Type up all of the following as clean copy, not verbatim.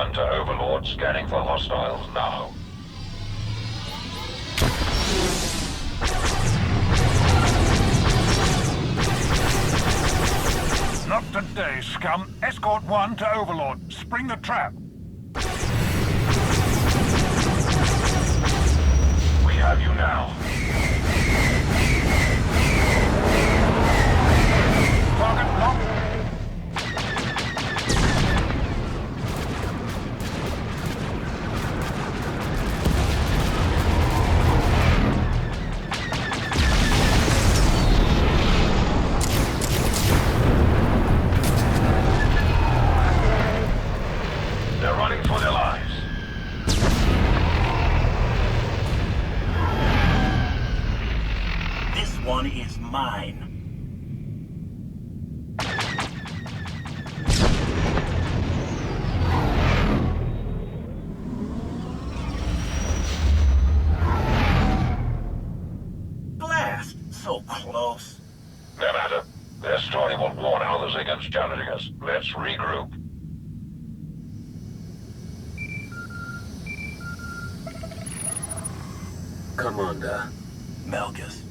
1 to Overlord, scanning for hostiles now. Not today, scum. Escort 1 to Overlord. Spring the trap. We have you now. Target locked. They're running for their lives. This one is mine. Blast! So close. No matter. Their story will warn others against challenging us. Let's regroup. Commander, Malgus.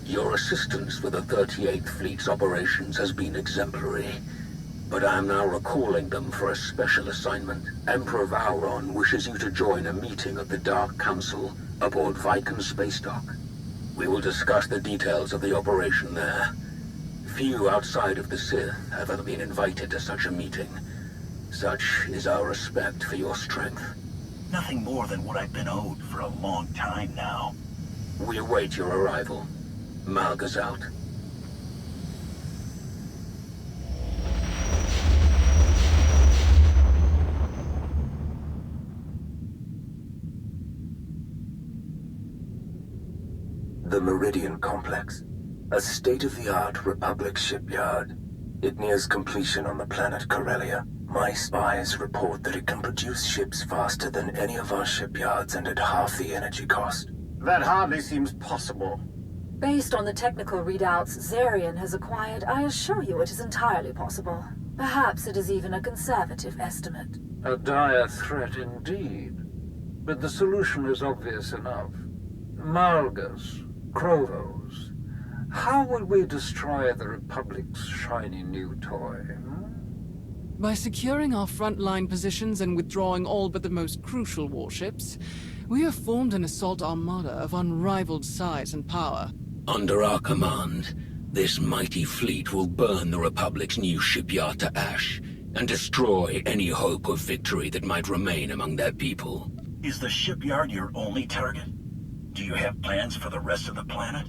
your assistance with the 38th Fleet's operations has been exemplary, but I am now recalling them for a special assignment. Emperor Vauron wishes you to join a meeting of the Dark Council aboard Viken Space Dock. We will discuss the details of the operation there. Few outside of the Sith have ever been invited to such a meeting. Such is our respect for your strength. Nothing more than what I've been owed for a long time now. We await your arrival. Malgus out. The Meridian Complex, a state-of-the-art Republic shipyard. It nears completion on the planet Corellia. My spies report that it can produce ships faster than any of our shipyards and at half the energy cost. That hardly seems possible. Based on the technical readouts Zarian has acquired, I assure you it is entirely possible. Perhaps it is even a conservative estimate. A dire threat indeed. But the solution is obvious enough. Malgus, Krovos. How will we destroy the Republic's shiny new toy? By securing our frontline positions and withdrawing all but the most crucial warships, we have formed an assault armada of unrivaled size and power. Under our command, this mighty fleet will burn the Republic's new shipyard to ash and destroy any hope of victory that might remain among their people. Is the shipyard your only target? Do you have plans for the rest of the planet?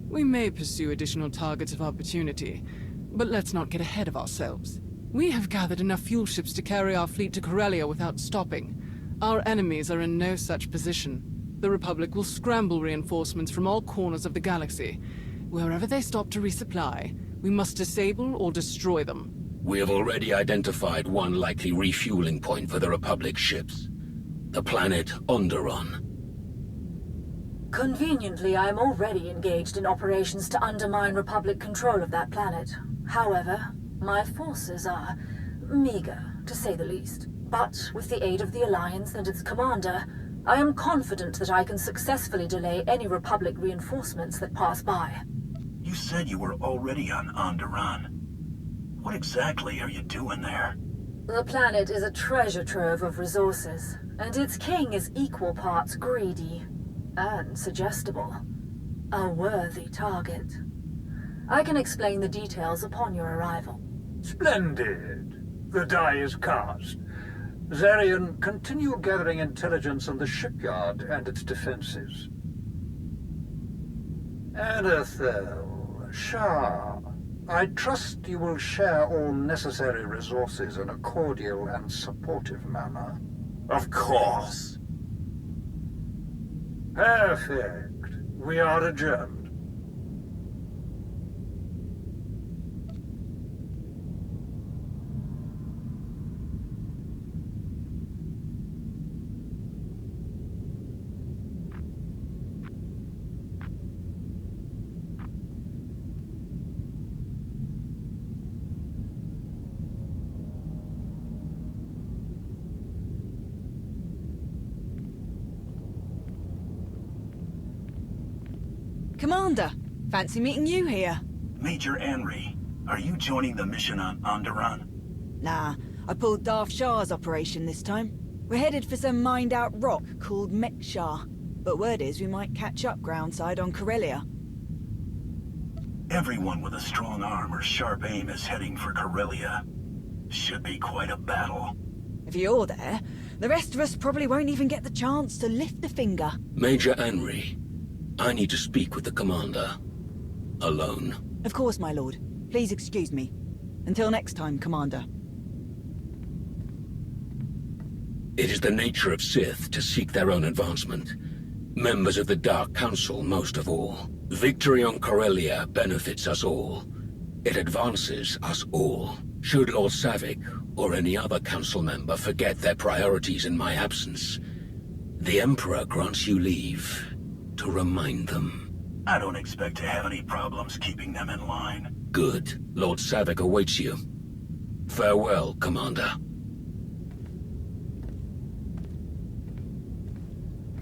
We may pursue additional targets of opportunity, but let's not get ahead of ourselves. We have gathered enough fuel ships to carry our fleet to Corellia without stopping. Our enemies are in no such position. The Republic will scramble reinforcements from all corners of the galaxy. Wherever they stop to resupply, we must disable or destroy them. We have already identified one likely refueling point for the Republic ships. The planet Onderon. Conveniently, I am already engaged in operations to undermine Republic control of that planet. However, my forces are meager, to say the least. But with the aid of the Alliance and its commander, I am confident that I can successfully delay any Republic reinforcements that pass by. You said you were already on Onderon. What exactly are you doing there? The planet is a treasure trove of resources, and its king is equal parts greedy and suggestible. A worthy target. I can explain the details upon your arrival. Splendid. The die is cast. Zarian, continue gathering intelligence on the shipyard and its defenses. Anethel, Shah, I trust you will share all necessary resources in a cordial and supportive manner. Of course. Perfect. We are adjourned. Commander, fancy meeting you here. Major Henry, are you joining the mission on Onderon? Nah, I pulled Darth Shah's operation this time. We're headed for some mined-out rock called Mekshar, but word is we might catch up groundside on Corellia. Everyone with a strong arm or sharp aim is heading for Corellia. Should be quite a battle. If you're there, the rest of us probably won't even get the chance to lift a finger. Major Henry, I need to speak with the commander. Alone. Of course, my lord. Please excuse me. Until next time, Commander. It is the nature of Sith to seek their own advancement. Members of the Dark Council most of all. Victory on Corellia benefits us all. It advances us all. Should Lord Savick or any other council member forget their priorities in my absence, the Emperor grants you leave to remind them. I don't expect to have any problems keeping them in line. Good. Lord Savick awaits you. Farewell, Commander.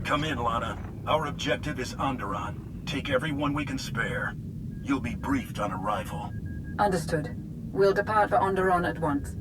Come in, Lana. Our objective is Onderon. Take everyone we can spare. You'll be briefed on arrival. Understood. We'll depart for Onderon at once.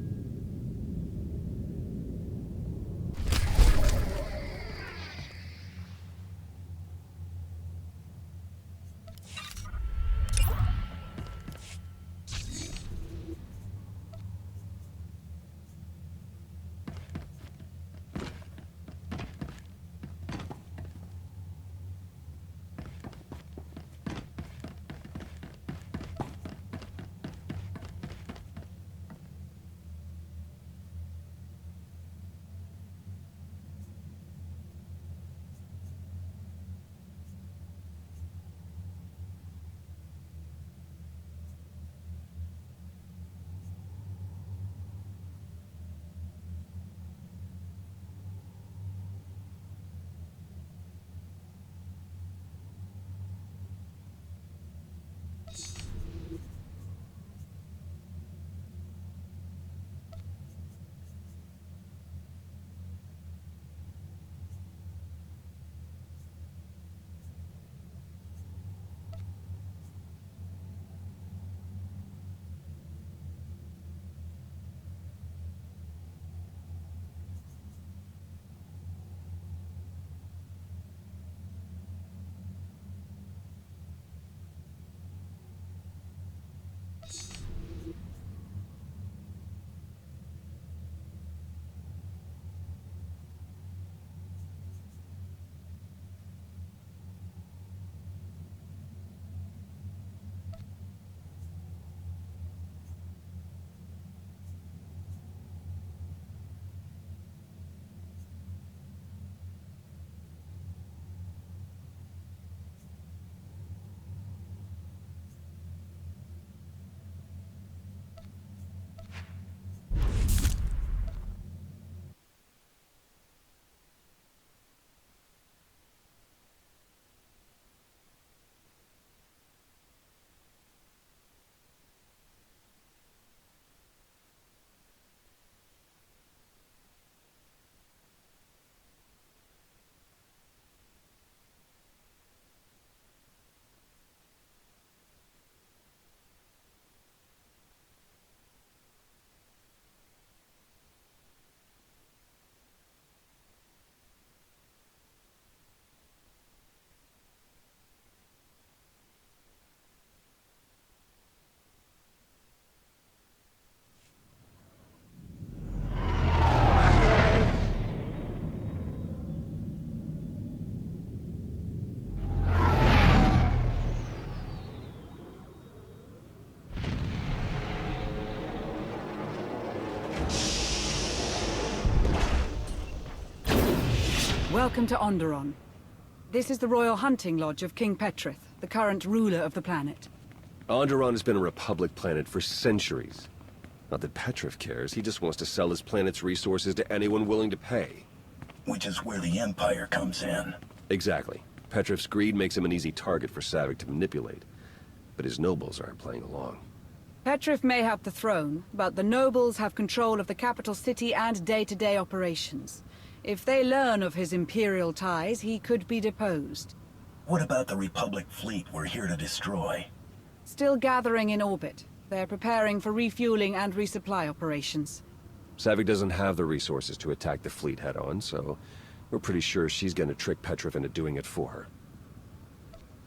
Welcome to Onderon. This is the Royal Hunting Lodge of King Petrith, the current ruler of the planet. Onderon has been a Republic planet for centuries. Not that Petrith cares, he just wants to sell his planet's resources to anyone willing to pay. Which is where the Empire comes in. Exactly. Petrith's greed makes him an easy target for Savick to manipulate. But his nobles aren't playing along. Petrith may have the throne, but the nobles have control of the capital city and day-to-day operations. If they learn of his imperial ties, he could be deposed. What about the Republic fleet we're here to destroy? Still gathering in orbit. They're preparing for refueling and resupply operations. Savick doesn't have the resources to attack the fleet head-on, so we're pretty sure she's gonna trick Petrov into doing it for her.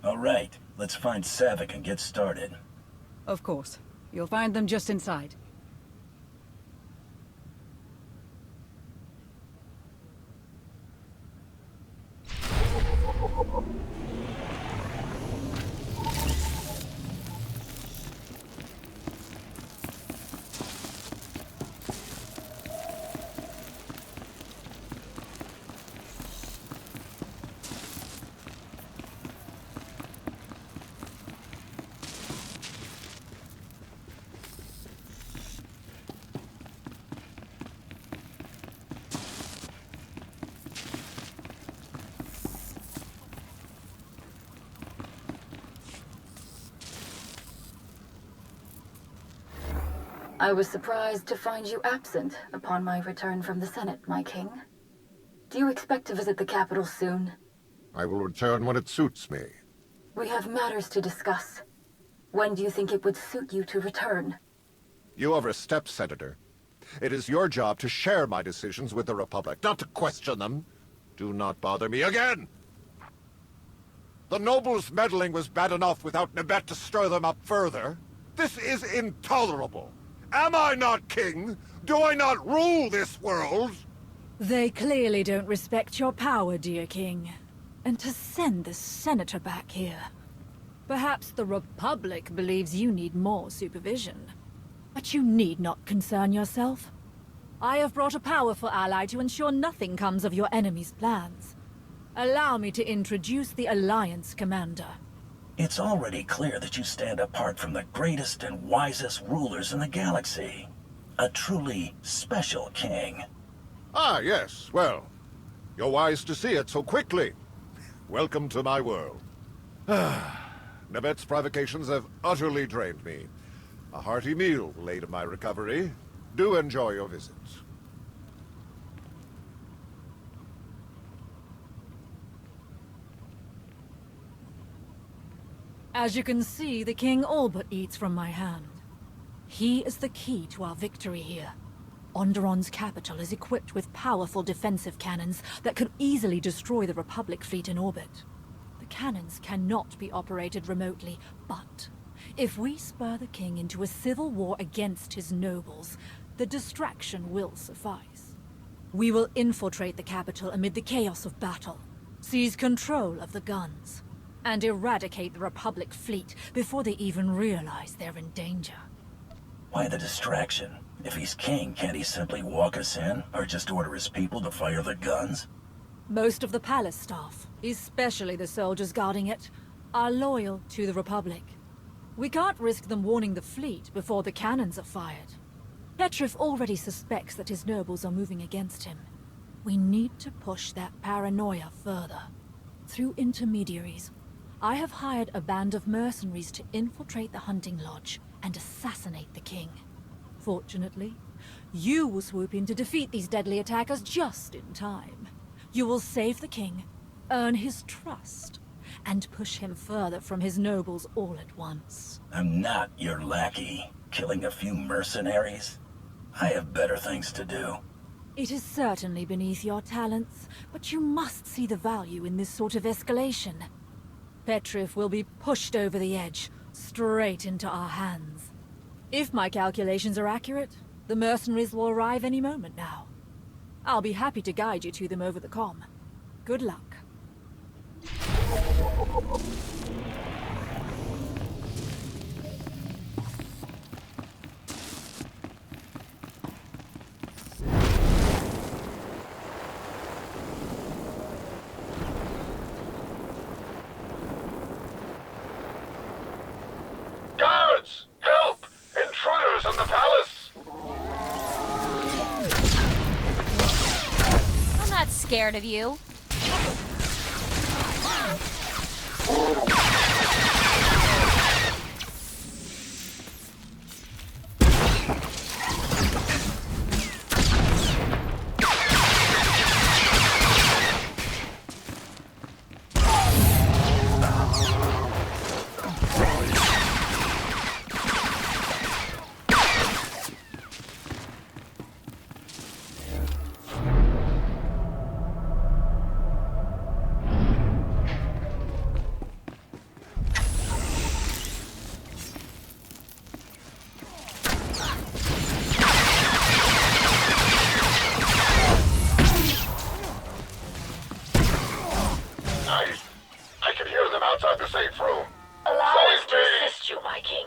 All right, let's find Savick and get started. Of course. You'll find them just inside. I was surprised to find you absent upon my return from the Senate, my king. Do you expect to visit the capital soon? I will return when it suits me. We have matters to discuss. When do you think it would suit you to return? You overstep, Senator. It is your job to share my decisions with the Republic, not to question them. Do not bother me again! The nobles' meddling was bad enough without Nebet to stir them up further. This is intolerable. Am I not king? Do I not rule this world? They clearly don't respect your power, dear king. And to send this senator back here. Perhaps the Republic believes you need more supervision. But you need not concern yourself. I have brought a powerful ally to ensure nothing comes of your enemy's plans. Allow me to introduce the Alliance Commander. It's already clear that you stand apart from the greatest and wisest rulers in the galaxy. A truly special king. Ah, yes, well, you're wise to see it so quickly. Welcome to my world. Nebet's provocations have utterly drained me. A hearty meal will aid in my recovery. Do enjoy your visit. As you can see, the king all but eats from my hand. He is the key to our victory here. Onderon's capital is equipped with powerful defensive cannons that could easily destroy the Republic fleet in orbit. The cannons cannot be operated remotely, but if we spur the king into a civil war against his nobles, the distraction will suffice. We will infiltrate the capital amid the chaos of battle, seize control of the guns, and eradicate the Republic fleet before they even realize they're in danger. Why the distraction? If he's king, can't he simply walk us in, or just order his people to fire the guns? Most of the palace staff, especially the soldiers guarding it, are loyal to the Republic. We can't risk them warning the fleet before the cannons are fired. Petrov already suspects that his nobles are moving against him. We need to push that paranoia further. Through intermediaries, I have hired a band of mercenaries to infiltrate the hunting lodge and assassinate the king. Fortunately, you will swoop in to defeat these deadly attackers just in time. You will save the king, earn his trust, and push him further from his nobles all at once. I'm not your lackey, killing a few mercenaries. I have better things to do. It is certainly beneath your talents, but you must see the value in this sort of escalation. Petrov will be pushed over the edge, straight into our hands. If my calculations are accurate, the mercenaries will arrive any moment now. I'll be happy to guide you to them over the comm. Good luck. Guards! Help! Intruders in the palace! I'm not scared of you. safe room. Allow So us is to me. assist you, my king.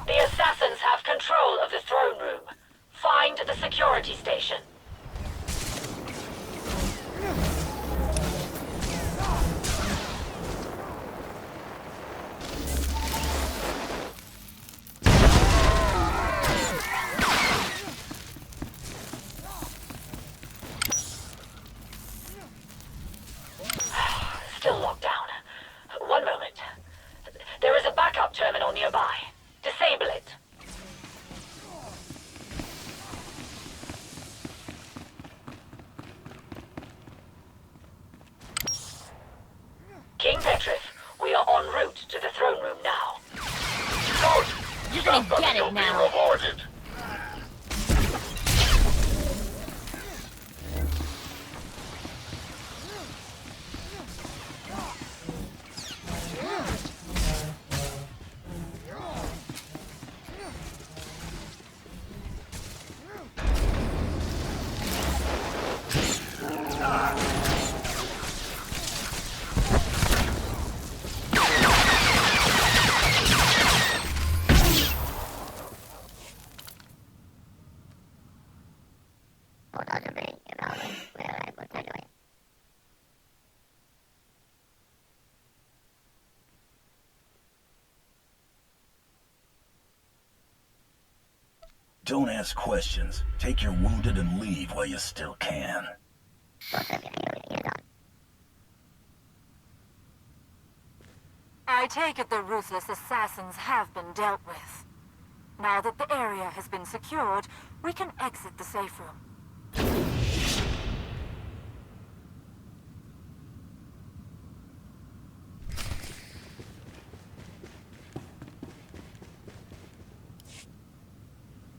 The assassins have control of the throne room. Find the security station. Still locked down. One moment. There is a backup terminal nearby. Disable it. King Petrif, we are en route to the throne room now. Good. You're gonna Stop get them, it you'll be now. rewarded. Don't ask questions. Take your wounded and leave while you still can. I take it the ruthless assassins have been dealt with. Now that the area has been secured, we can exit the safe room.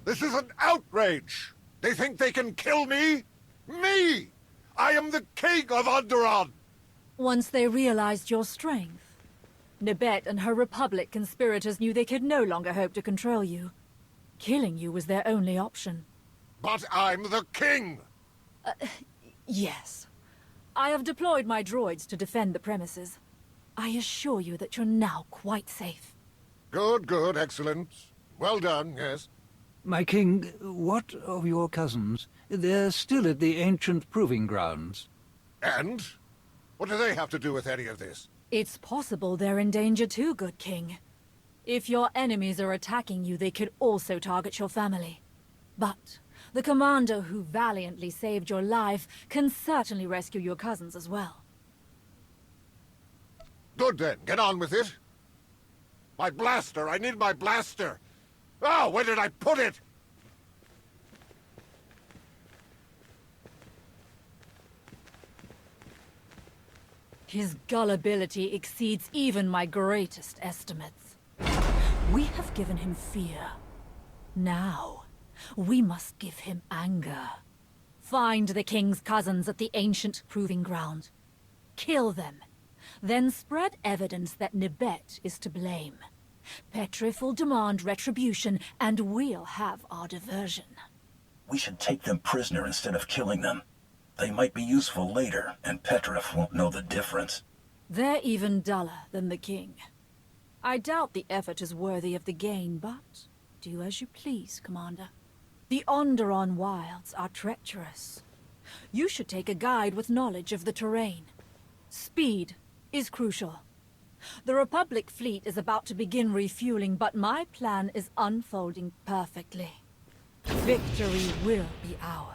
This is an outrage! They think they can kill me? Me! I am the king of Onderon! Once they realized your strength, Nibet and her Republic conspirators knew they could no longer hope to control you. Killing you was their only option. But I'm the king! Yes. I have deployed my droids to defend the premises. I assure you that you're now quite safe. Good, good, excellent. Well done, yes. My king, what of your cousins? They're still at the ancient proving grounds. And? What do they have to do with any of this? It's possible they're in danger too, good king. If your enemies are attacking you, they could also target your family. But the commander who valiantly saved your life can certainly rescue your cousins as well. Good then, get on with it. My blaster, I need my blaster. Oh, where did I put it? His gullibility exceeds even my greatest estimates. We have given him fear. Now, we must give him anger. Find the king's cousins at the ancient proving ground. Kill them. Then spread evidence that Nibet is to blame. Petrif will demand retribution, and we'll have our diversion. We should take them prisoner instead of killing them. They might be useful later, and Petrif won't know the difference. They're even duller than the king. I doubt the effort is worthy of the gain, but do as you please, Commander. The Onderon wilds are treacherous. You should take a guide with knowledge of the terrain. Speed is crucial. The Republic fleet is about to begin refueling, but my plan is unfolding perfectly. Victory will be ours.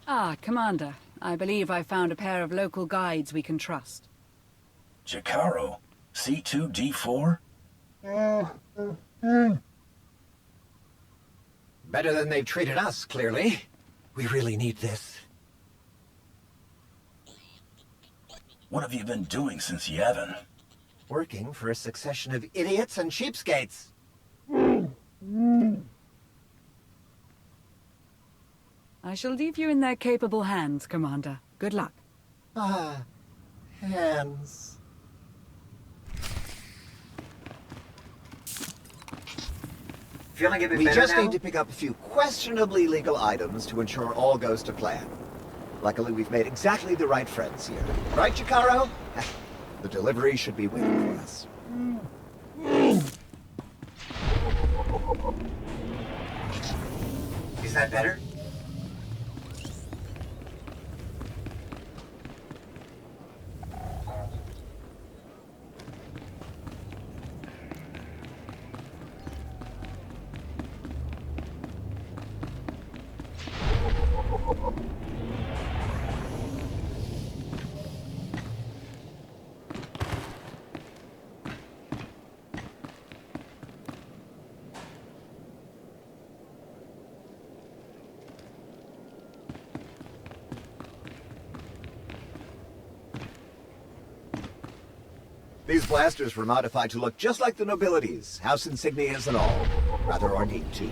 Ah, Commander. I believe I found a pair of local guides we can trust. Jacaro? C2D4? Better than they've treated us, clearly. We really need this. What have you been doing since Yevon? Working for a succession of idiots and cheapskates. I shall leave you in their capable hands, Commander. Good luck. Ah, hands. Feeling a bit We better just now? need to pick up a few questionably legal items to ensure all goes to plan. Luckily, we've made exactly the right friends here. Right, Jacaro? The delivery should be waiting for us. Is that better? These blasters were modified to look just like the nobilities, house insignias and all. Rather ornate, too.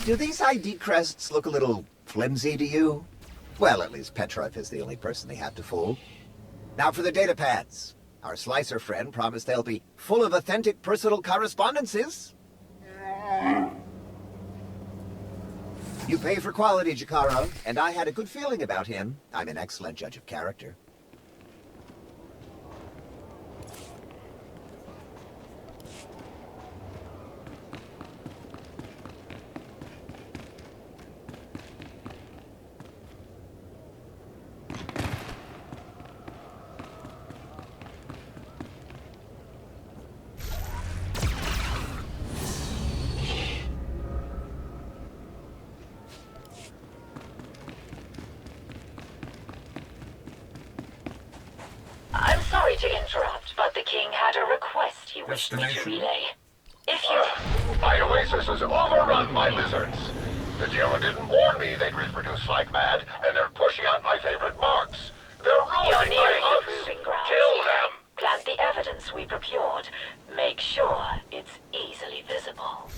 Do these ID crests look a little flimsy to you? Well, at least Petrov is the only person they have to fool. Now for the data pads. Our slicer friend promised they'll be full of authentic personal correspondences. You pay for quality, Jacaro, and I had a good feeling about him. I'm an excellent judge of character. I'm sorry to interrupt, but the king had a request he wished me to relay. If you... My oasis is overrun by lizards. The jailer didn't warn me they'd reproduce like mad, and they're pushing out my favorite marks. They're You're ruining nearing my the hunts. proving grounds. Kill them! Plant the evidence we procured. Make sure it's easily visible.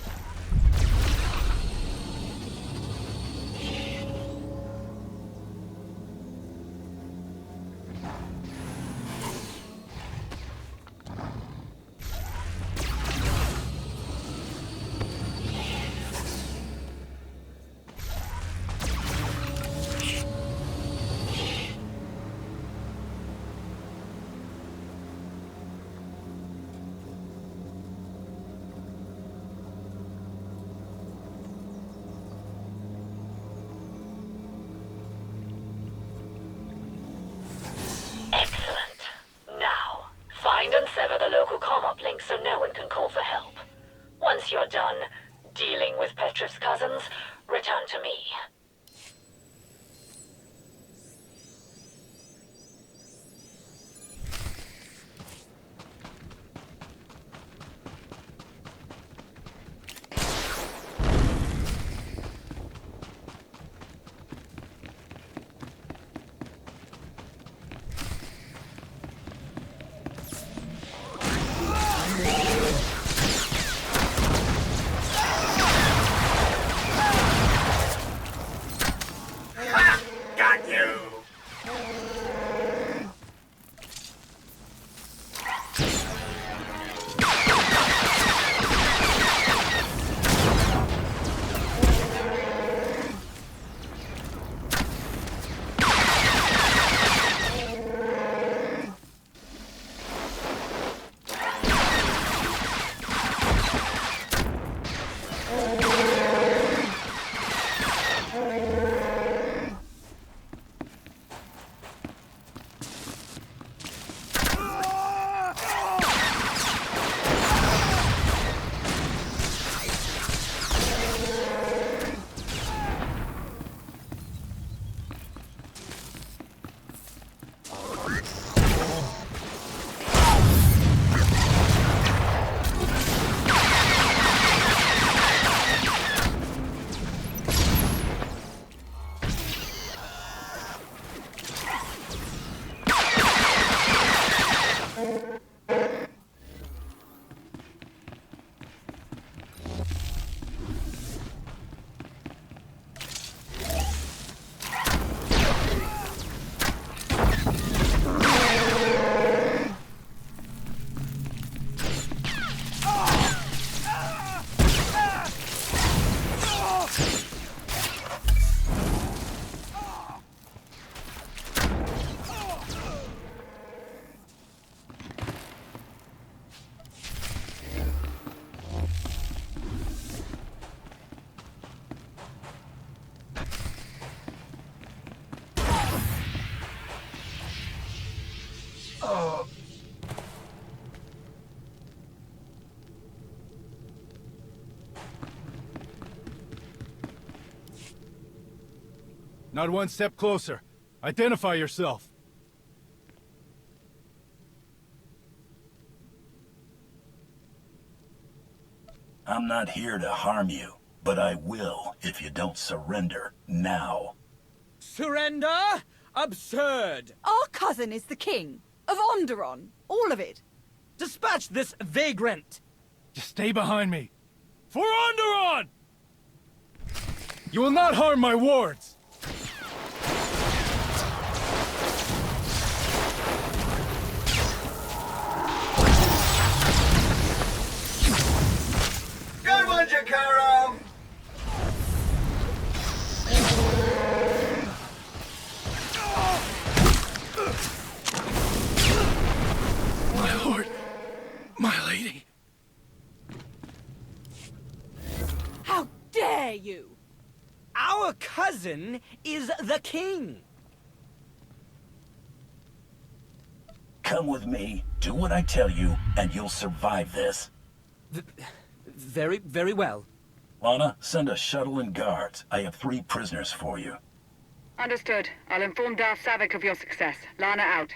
Not one step closer. Identify yourself. I'm not here to harm you, but I will if you don't surrender now. Surrender? Absurd! Our cousin is the king of Onderon. All of it. Dispatch this vagrant! Just stay behind me. For Onderon! You will not harm my wards! Good one, Jakaro! My lord, my lady. How dare you! Our cousin is the king! Come with me, do what I tell you, and you'll survive this. Very well. Lana, send a shuttle and guards. I have 3 prisoners for you. Understood. I'll inform Darth Savik of your success. Lana out.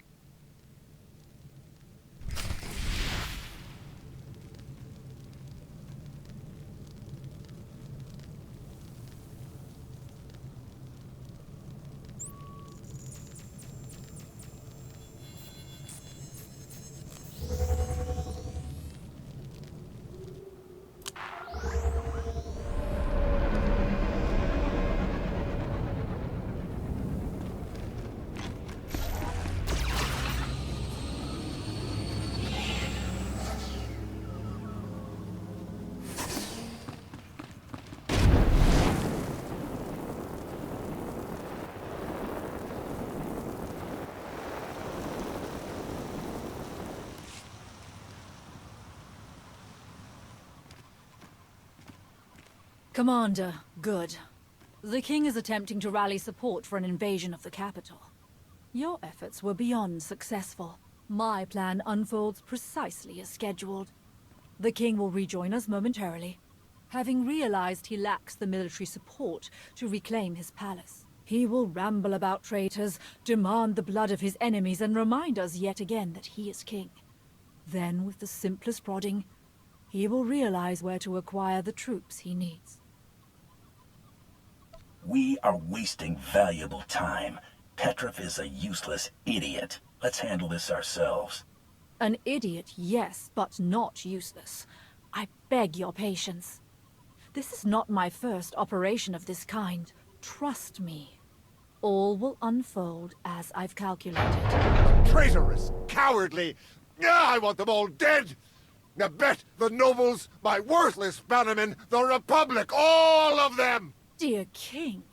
Commander, good. The King is attempting to rally support for an invasion of the capital. Your efforts were beyond successful. My plan unfolds precisely as scheduled. The King will rejoin us momentarily, having realized he lacks the military support to reclaim his palace. He will ramble about traitors, demand the blood of his enemies, and remind us yet again that he is king. Then, with the simplest prodding, he will realize where to acquire the troops he needs. We are wasting valuable time. Petrov is a useless idiot. Let's handle this ourselves. An idiot, yes, but not useless. I beg your patience. This is not my first operation of this kind. Trust me. All will unfold as I've calculated. Traitorous! Cowardly! I want them all dead! Now bet the nobles, my worthless bannermen, the Republic, all of them! Dear King,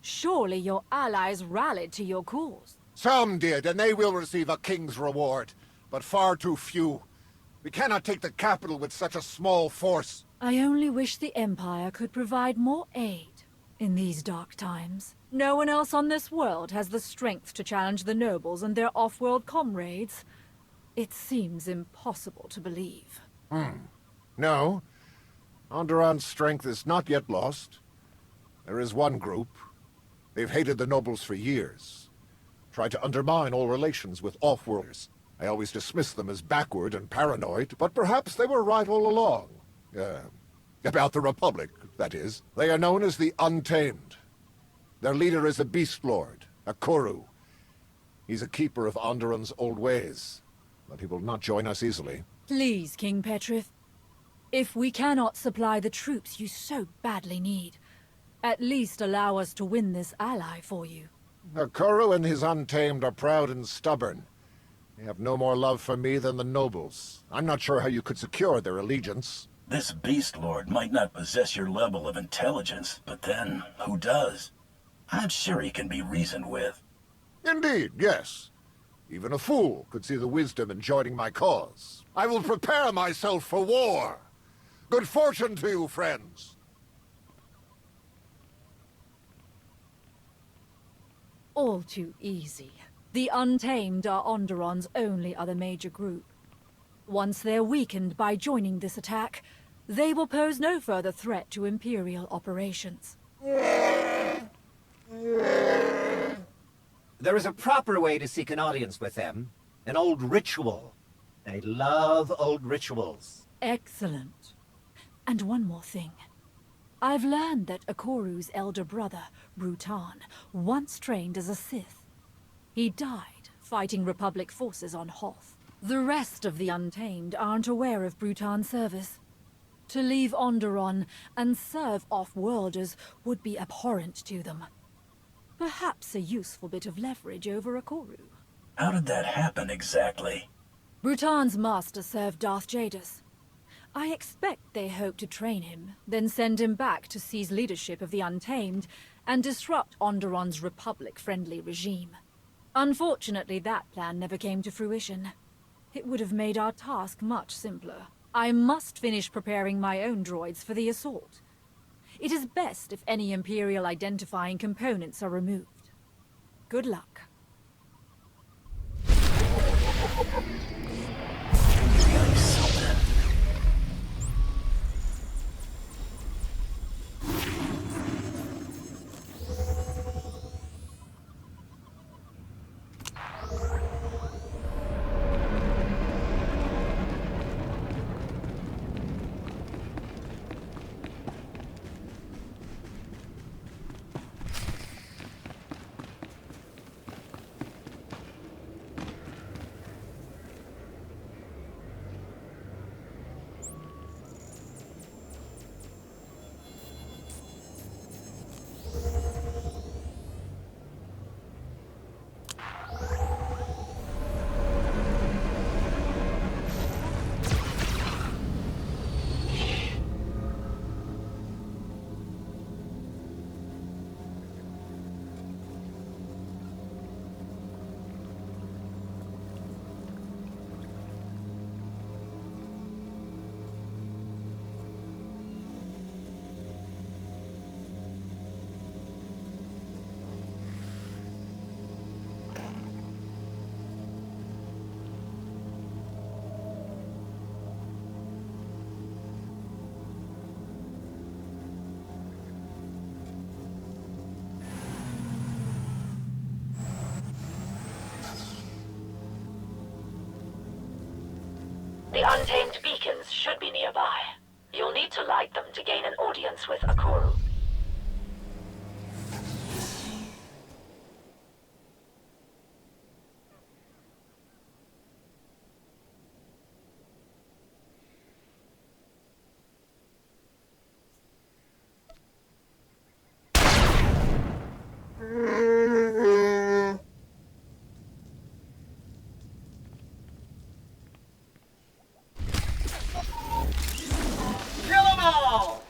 surely your allies rallied to your cause. Some did, and they will receive a king's reward, but far too few. We cannot take the capital with such a small force. I only wish the Empire could provide more aid in these dark times. No one else on this world has the strength to challenge the nobles and their off-world comrades. It seems impossible to believe. No. Onderon's strength is not yet lost. There is one group. They've hated the nobles for years. Tried to undermine all relations with off-worlders. I always dismissed them as backward and paranoid, but perhaps they were right all along. About the Republic, that is. They are known as the Untamed. Their leader is a Beast Lord, a Kuru. He's a keeper of Onderon's old ways. but he will not join us easily. Please, King Petrith. If we cannot supply the troops you so badly need, at least allow us to win this ally for you. Akoru and his Untamed are proud and stubborn. They have no more love for me than the nobles. I'm not sure how you could secure their allegiance. This Beast Lord might not possess your level of intelligence, but then, who does? I'm sure he can be reasoned with. Indeed, yes. Even a fool could see the wisdom in joining my cause. I will prepare myself for war. Good fortune to you, friends. All too easy. The Untamed are Onderon's only other major group. Once they're weakened by joining this attack, they will pose no further threat to Imperial operations. There is a proper way to seek an audience with them. An old ritual. They love old rituals. Excellent. And one more thing. I've learned that Akoru's elder brother, Brutan, once trained as a Sith. He died fighting Republic forces on Hoth. The rest of the Untamed aren't aware of Brutan's service. To leave Onderon and serve off-worlders would be abhorrent to them. Perhaps a useful bit of leverage over Akoru. How did that happen exactly? Brutan's master served Darth Jadus. I expect they hope to train him, then send him back to seize leadership of the Untamed and disrupt Onderon's Republic-friendly regime. Unfortunately, that plan never came to fruition. It would have made our task much simpler. I must finish preparing my own droids for the assault. It is best if any Imperial identifying components are removed. Good luck. The Untamed beacons should be nearby. You'll need to light them to gain an audience with Akoru. Kill 'em all!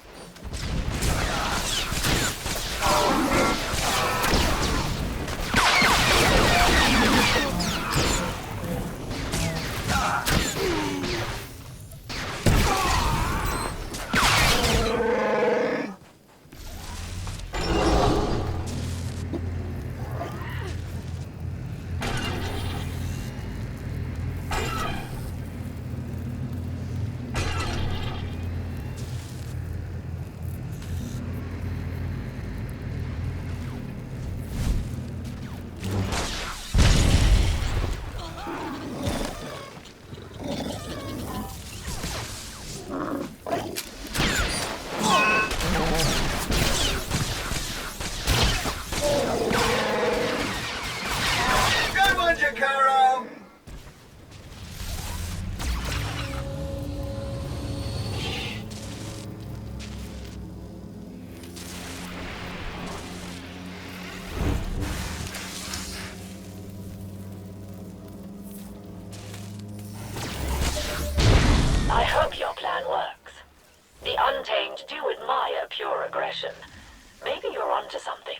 pure aggression. Maybe you're onto something.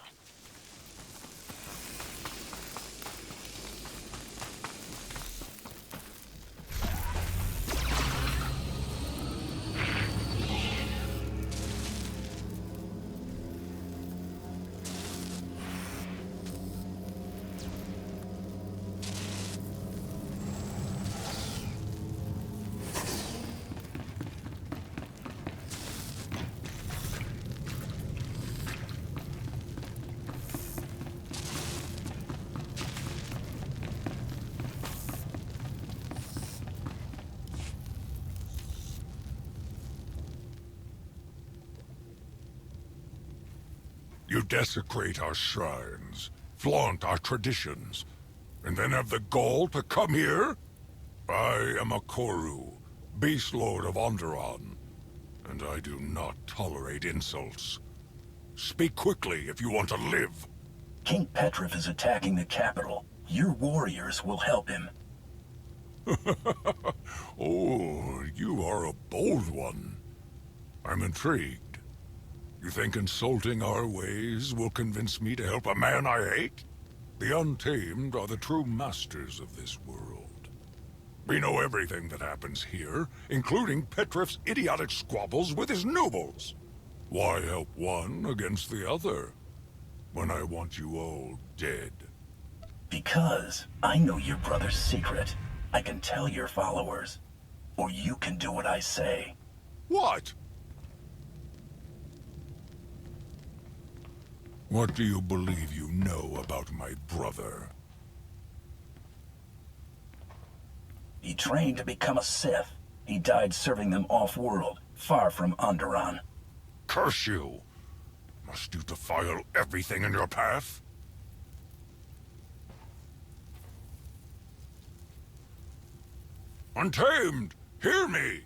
You desecrate our shrines, flaunt our traditions, and then have the gall to come here? I am a Koru, Beast Lord of Onderon, and I do not tolerate insults. Speak quickly if you want to live. King Petrif is attacking the capital. Your warriors will help him. Oh, you are a bold one. I'm intrigued. You think insulting our ways will convince me to help a man I hate? The Untamed are the true masters of this world. We know everything that happens here, including Petrif's idiotic squabbles with his nobles. Why help one against the other, when I want you all dead? Because I know your brother's secret. I can tell your followers. Or you can do what I say. What? What do you believe you know about my brother? He trained to become a Sith. He died serving them off-world, far from Onderon. Curse you! Must you defile everything in your path? Untamed, hear me!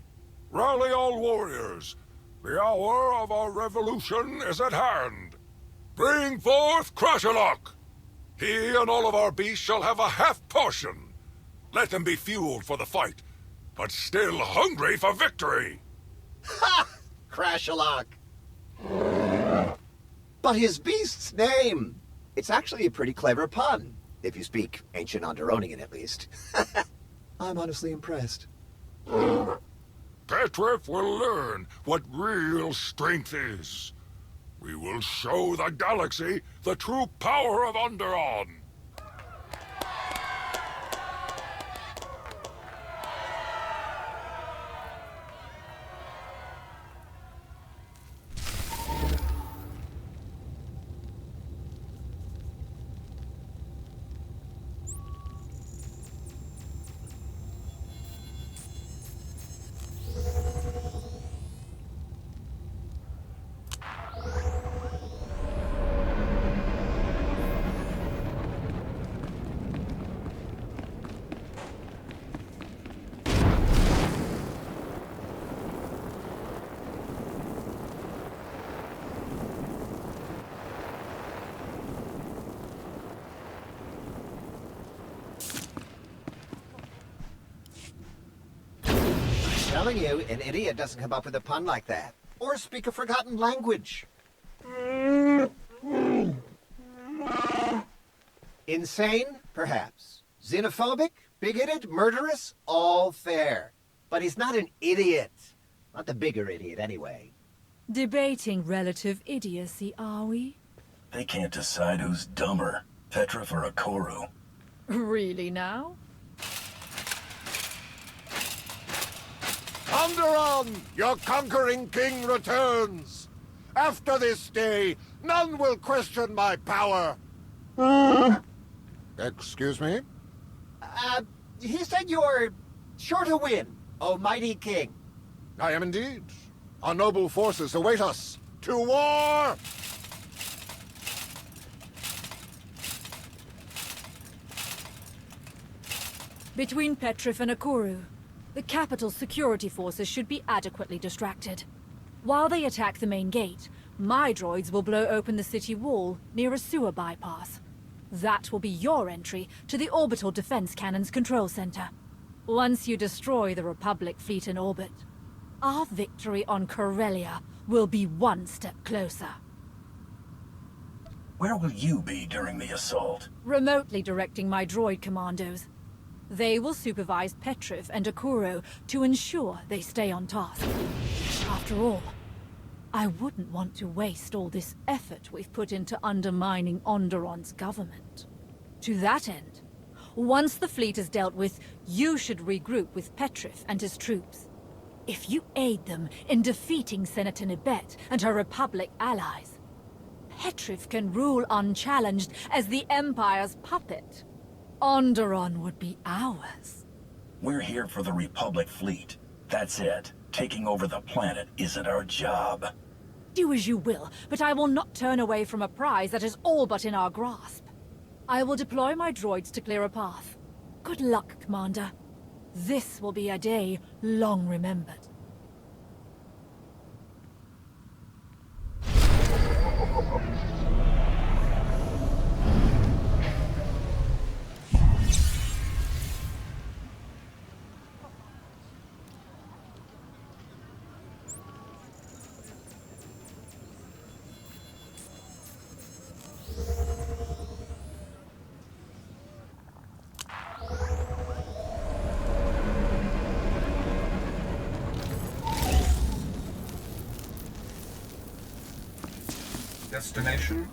Rally all warriors! The hour of our revolution is at hand! Bring forth Crashalok! He and all of our beasts shall have a half portion. Let them be fueled for the fight, but still hungry for victory! Ha! Crashalok! But his beast's name! It's actually a pretty clever pun, if you speak ancient Onderonian at least. I'm honestly impressed. Petrif will learn what real strength is. We will show the galaxy the true power of Onderon. Telling you, an idiot doesn't come up with a pun like that. Or speak a forgotten language. Insane? Perhaps. Xenophobic? Bigoted? Murderous? All fair. But he's not an idiot. Not the bigger idiot, anyway. Debating relative idiocy, are we? They can't decide who's dumber, Petrif or a Koru. Really now? Onderon, your conquering king returns. After this day, none will question my power. Excuse me? He said you're sure to win, O mighty king. I am indeed. Our noble forces await us. To war! Between Petrif and Akoru, the capital's security forces should be adequately distracted. While they attack the main gate, my droids will blow open the city wall near a sewer bypass. That will be your entry to the Orbital Defense Cannon's control center. Once you destroy the Republic fleet in orbit, our victory on Corellia will be one step closer. Where will you be during the assault? Remotely directing my droid commandos. They will supervise Petrov and Akuro to ensure they stay on task. After all, I wouldn't want to waste all this effort we've put into undermining Onderon's government. To that end, once the fleet is dealt with, you should regroup with Petrov and his troops. If you aid them in defeating Senator Nibet and her Republic allies, Petrov can rule unchallenged as the Empire's puppet. Onderon would be ours. We're here for the Republic fleet. That's it. Taking over the planet isn't our job. Do as you will, but I will not turn away from a prize that is all but in our grasp. I will deploy my droids to clear a path. Good luck, Commander. This will be a day long remembered. Destination?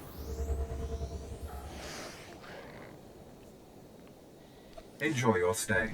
Enjoy your stay.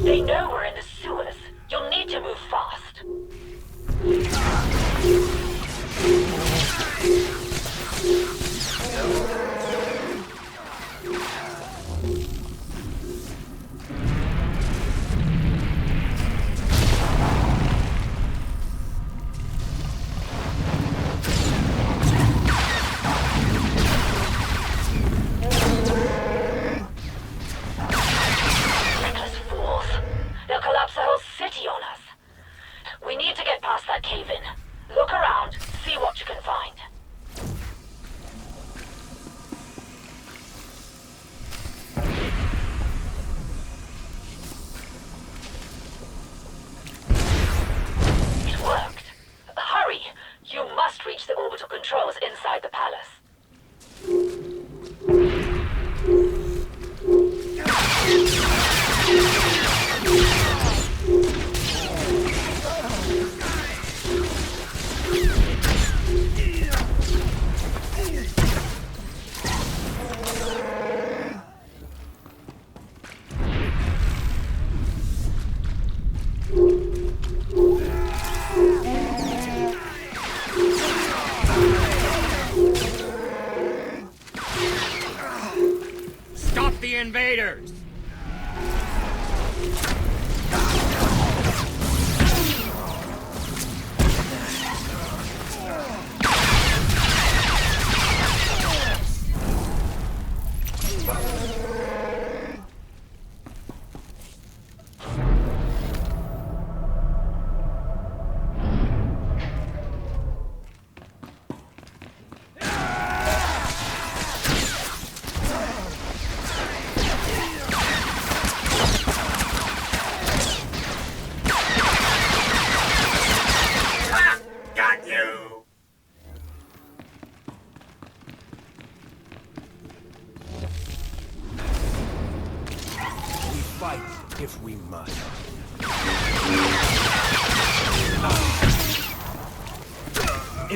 They know we're in the sewers. You'll need to move fast. Reckless fools. They'll collapse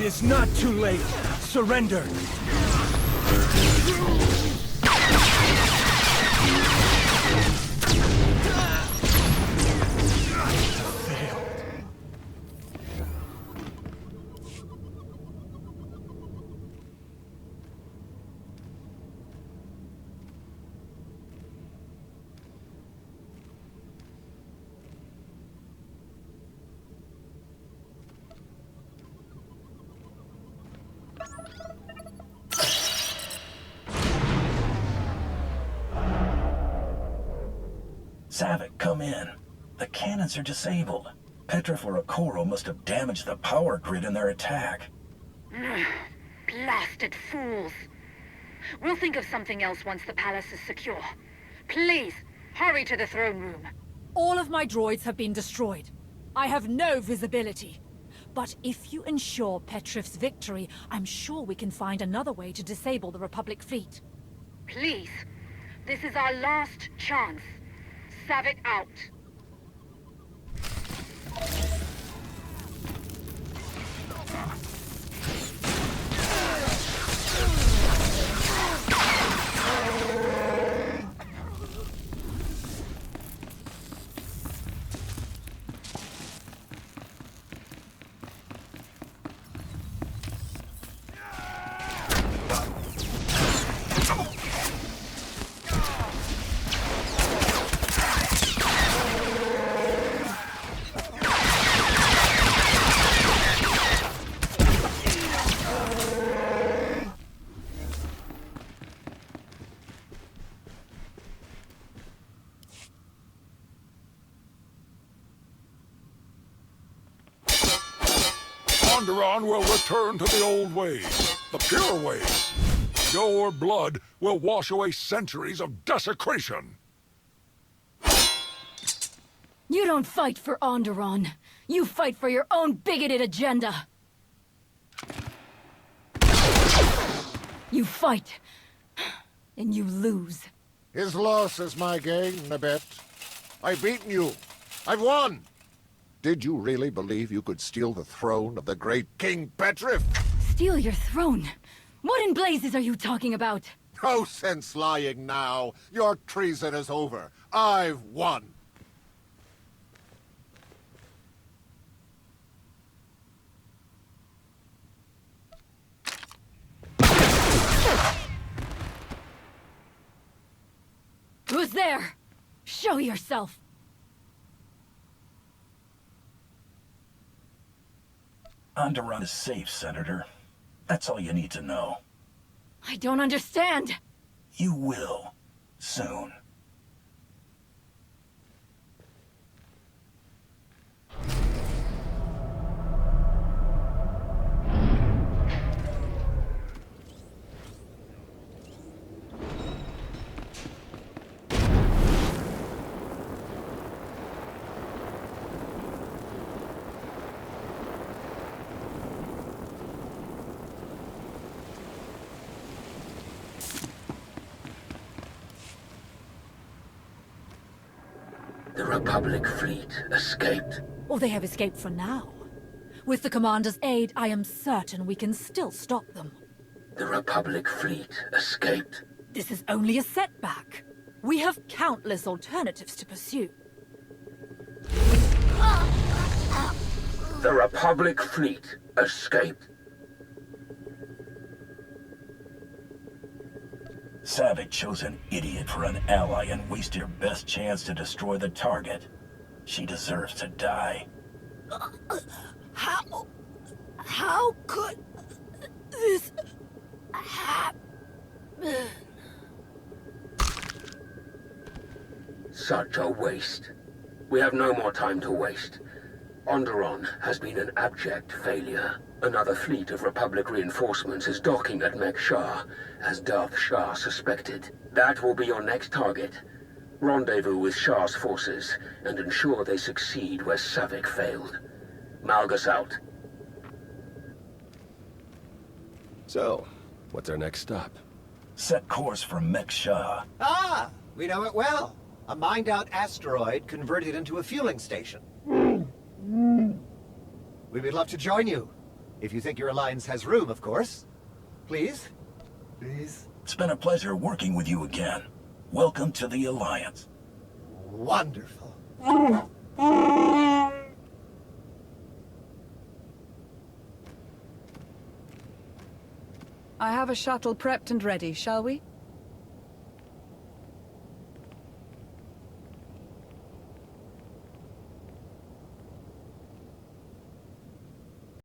It is not too late. Surrender. Savick, come in. The cannons are disabled. Petrov or Okoro must have damaged the power grid in their attack. Blasted fools. We'll think of something else once the palace is secure. Please, hurry to the throne room. All of my droids have been destroyed. I have no visibility. But if you ensure Petrov's victory, I'm sure we can find another way to disable the Republic fleet. Please, this is our last chance. Savick out. Onderon will return to the old ways, the pure ways. Your blood will wash away centuries of desecration. You don't fight for Onderon. You fight for your own bigoted agenda. You fight, and you lose. His loss is my gain, Nabet. I've beaten you. I've won. Did you really believe you could steal the throne of the great King Petrov? Steal your throne? What in blazes are you talking about? No sense lying now. Your treason is over. I've won. Who's there? Show yourself. Onderon is safe, Senator. That's all you need to know. I don't understand. You will. Soon. The Republic fleet escaped. Or they have escaped for now. With the Commander's aid, I am certain we can still stop them. The Republic fleet escaped. This is only a setback. We have countless alternatives to pursue. The Republic fleet escaped. Savick chose an idiot for an ally and wasted her best chance to destroy the target. She deserves to die. How could this happen? Such a waste. We have no more time to waste. Onderon has been an abject failure. Another fleet of Republic reinforcements is docking at Mek Shah, as Darth Shah suspected. That will be your next target. Rendezvous with Shah's forces, and ensure they succeed where Savick failed. Malgus out. So, what's our next stop? Set course for Mek Shah. Ah, we know it well. A mined-out asteroid converted into a fueling station. We would love to join you, If you think your alliance has room, of course. Please? Please? It's been a pleasure working with you again. Welcome to the Alliance. Wonderful. I have a shuttle prepped and ready, shall we?